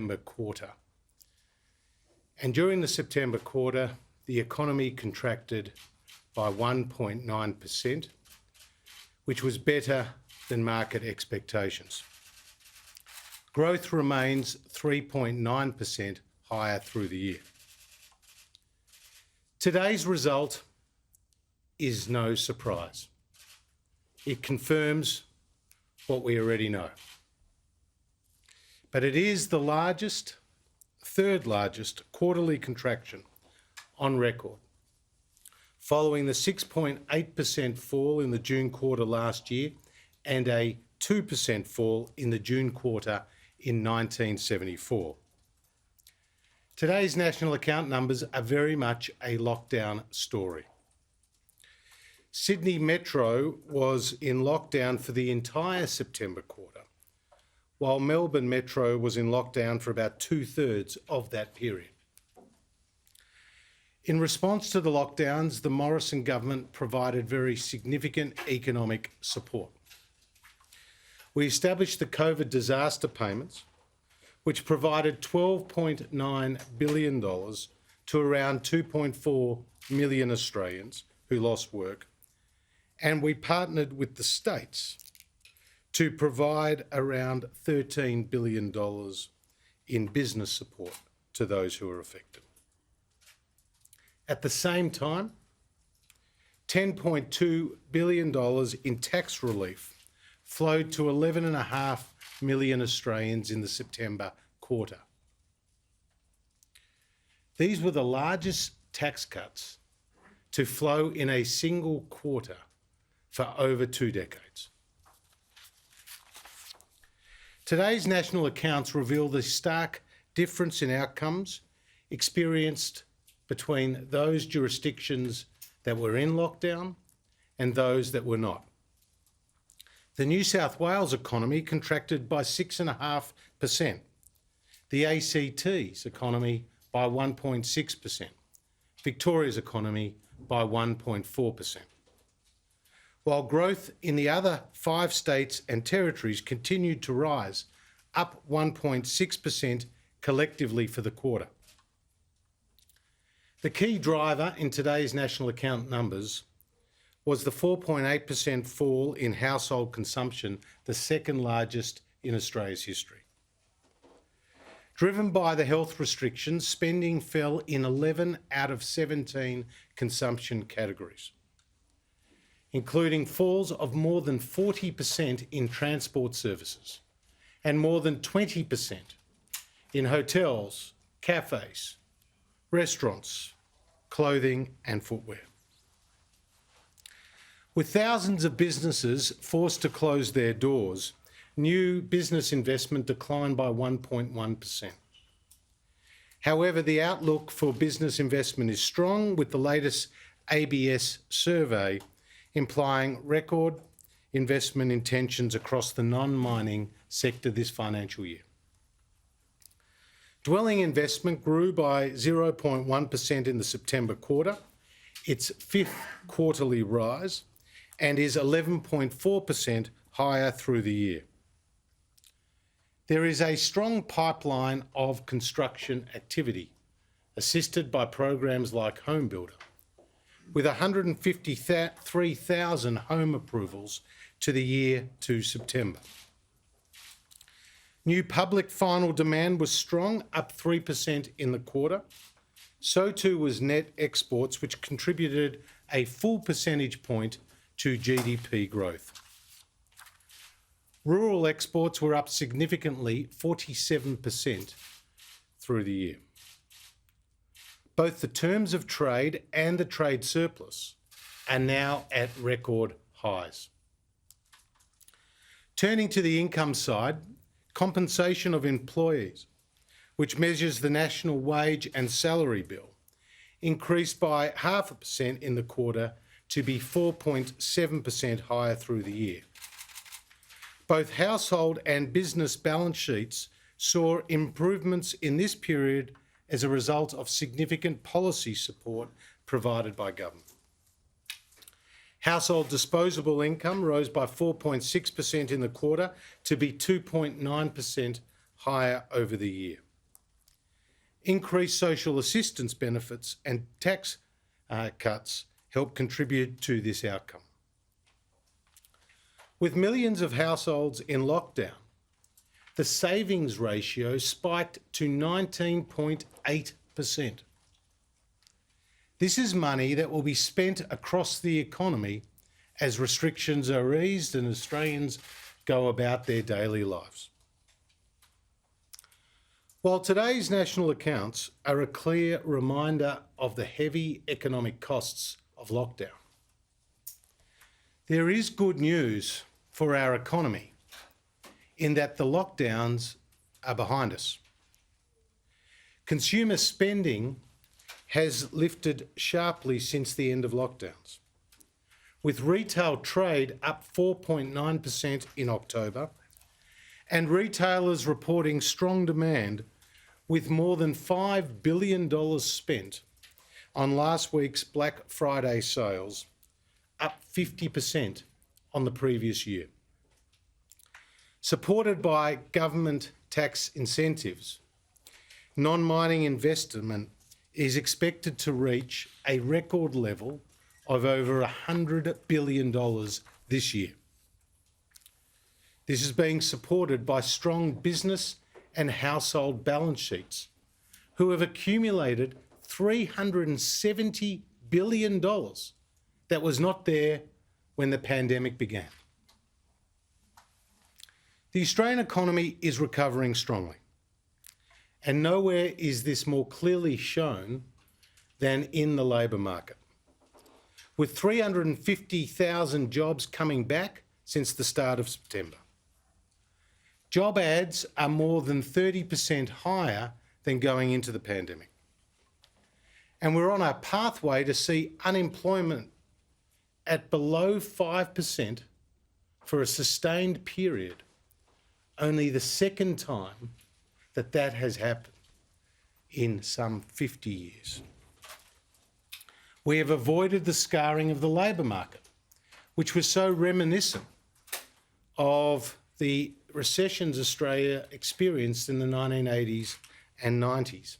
September quarter. And during the September quarter, the economy contracted by 1.9%, which was better than market expectations. Growth remains 3.9% higher through the year. Today's result is no surprise. It confirms what we already know. But it is the third largest quarterly contraction on record, following the 6.8% fall in the June quarter last year and a 2% fall in the June quarter in 1974. Today's national account numbers are very much a lockdown story. Sydney Metro was in lockdown for the entire September quarter, while Melbourne Metro was in lockdown for about 2/3 of that period. In response to the lockdowns, the Morrison government provided very significant economic support. We established the COVID disaster payments, which provided $12.9 billion to around 2.4 million Australians who lost work, and we partnered with the states to provide around $13 billion in business support to those who are affected. At the same time, $10.2 billion in tax relief flowed to 11.5 million Australians in the September quarter. These were the largest tax cuts to flow in a single quarter for over 2 decades. Today's national accounts reveal the stark difference in outcomes experienced between those jurisdictions that were in lockdown and those that were not. The New South Wales economy contracted by 6.5%, the ACT's economy by 1.6%, Victoria's economy by 1.4%. While growth in the other 5 states and territories continued to rise, up 1.6% collectively for the quarter. The key driver in today's national account numbers was the 4.8% fall in household consumption, the second largest in Australia's history. Driven by the health restrictions, spending fell in 11 out of 17 consumption categories, including falls of more than 40% in transport services and more than 20% in hotels, cafes, restaurants, clothing and footwear. With thousands of businesses forced to close their doors, new business investment declined by 1.1%. However, the outlook for business investment is strong, with the latest ABS survey implying record investment intentions across the non-mining sector this financial year. Dwelling investment grew by 0.1% in the September quarter, its 5th quarterly rise, and is 11.4% higher through the year. There is a strong pipeline of construction activity, assisted by programs like Home Builder, with 153,000 home approvals to the year to September. New public final demand was strong, up 3% in the quarter. So too was net exports, which contributed a full percentage point to GDP growth. Rural exports were up significantly, 47% through the year. Both the terms of trade and the trade surplus are now at record highs. Turning to the income side, compensation of employees, which measures the national wage and salary bill, increased by 0.5% in the quarter to be 4.7% higher through the year. Both household and business balance sheets saw improvements in this period as a result of significant policy support provided by government. Household disposable income rose by 4.6% in the quarter to be 2.9% higher over the year. Increased social assistance benefits and tax cuts help contribute to this outcome. With millions of households in lockdown, the savings ratio spiked to 19.8%. This is money that will be spent across the economy as restrictions are eased and Australians go about their daily lives. While today's national accounts are a clear reminder of the heavy economic costs of lockdown, there is good news for our economy in that the lockdowns are behind us. Consumer spending has lifted sharply since the end of lockdowns, with retail trade up 4.9% in October and retailers reporting strong demand, with more than $5 billion spent on last week's Black Friday sales, up 50% on the previous year. Supported by government tax incentives, non-mining investment is expected to reach a record level of over $100 billion this year. This is being supported by strong business and household balance sheets, who have accumulated $370 billion that was not there when the pandemic began. The Australian economy is recovering strongly, and nowhere is this more clearly shown than in the labour market, with 350,000 jobs coming back since the start of September. Job ads are more than 30% higher than going into the pandemic. And we're on a pathway to see unemployment at below 5% for a sustained period, only the second time that has happened in some 50 years. We have avoided the scarring of the labour market, which was so reminiscent of the recessions Australia experienced in the 1980s and 90s.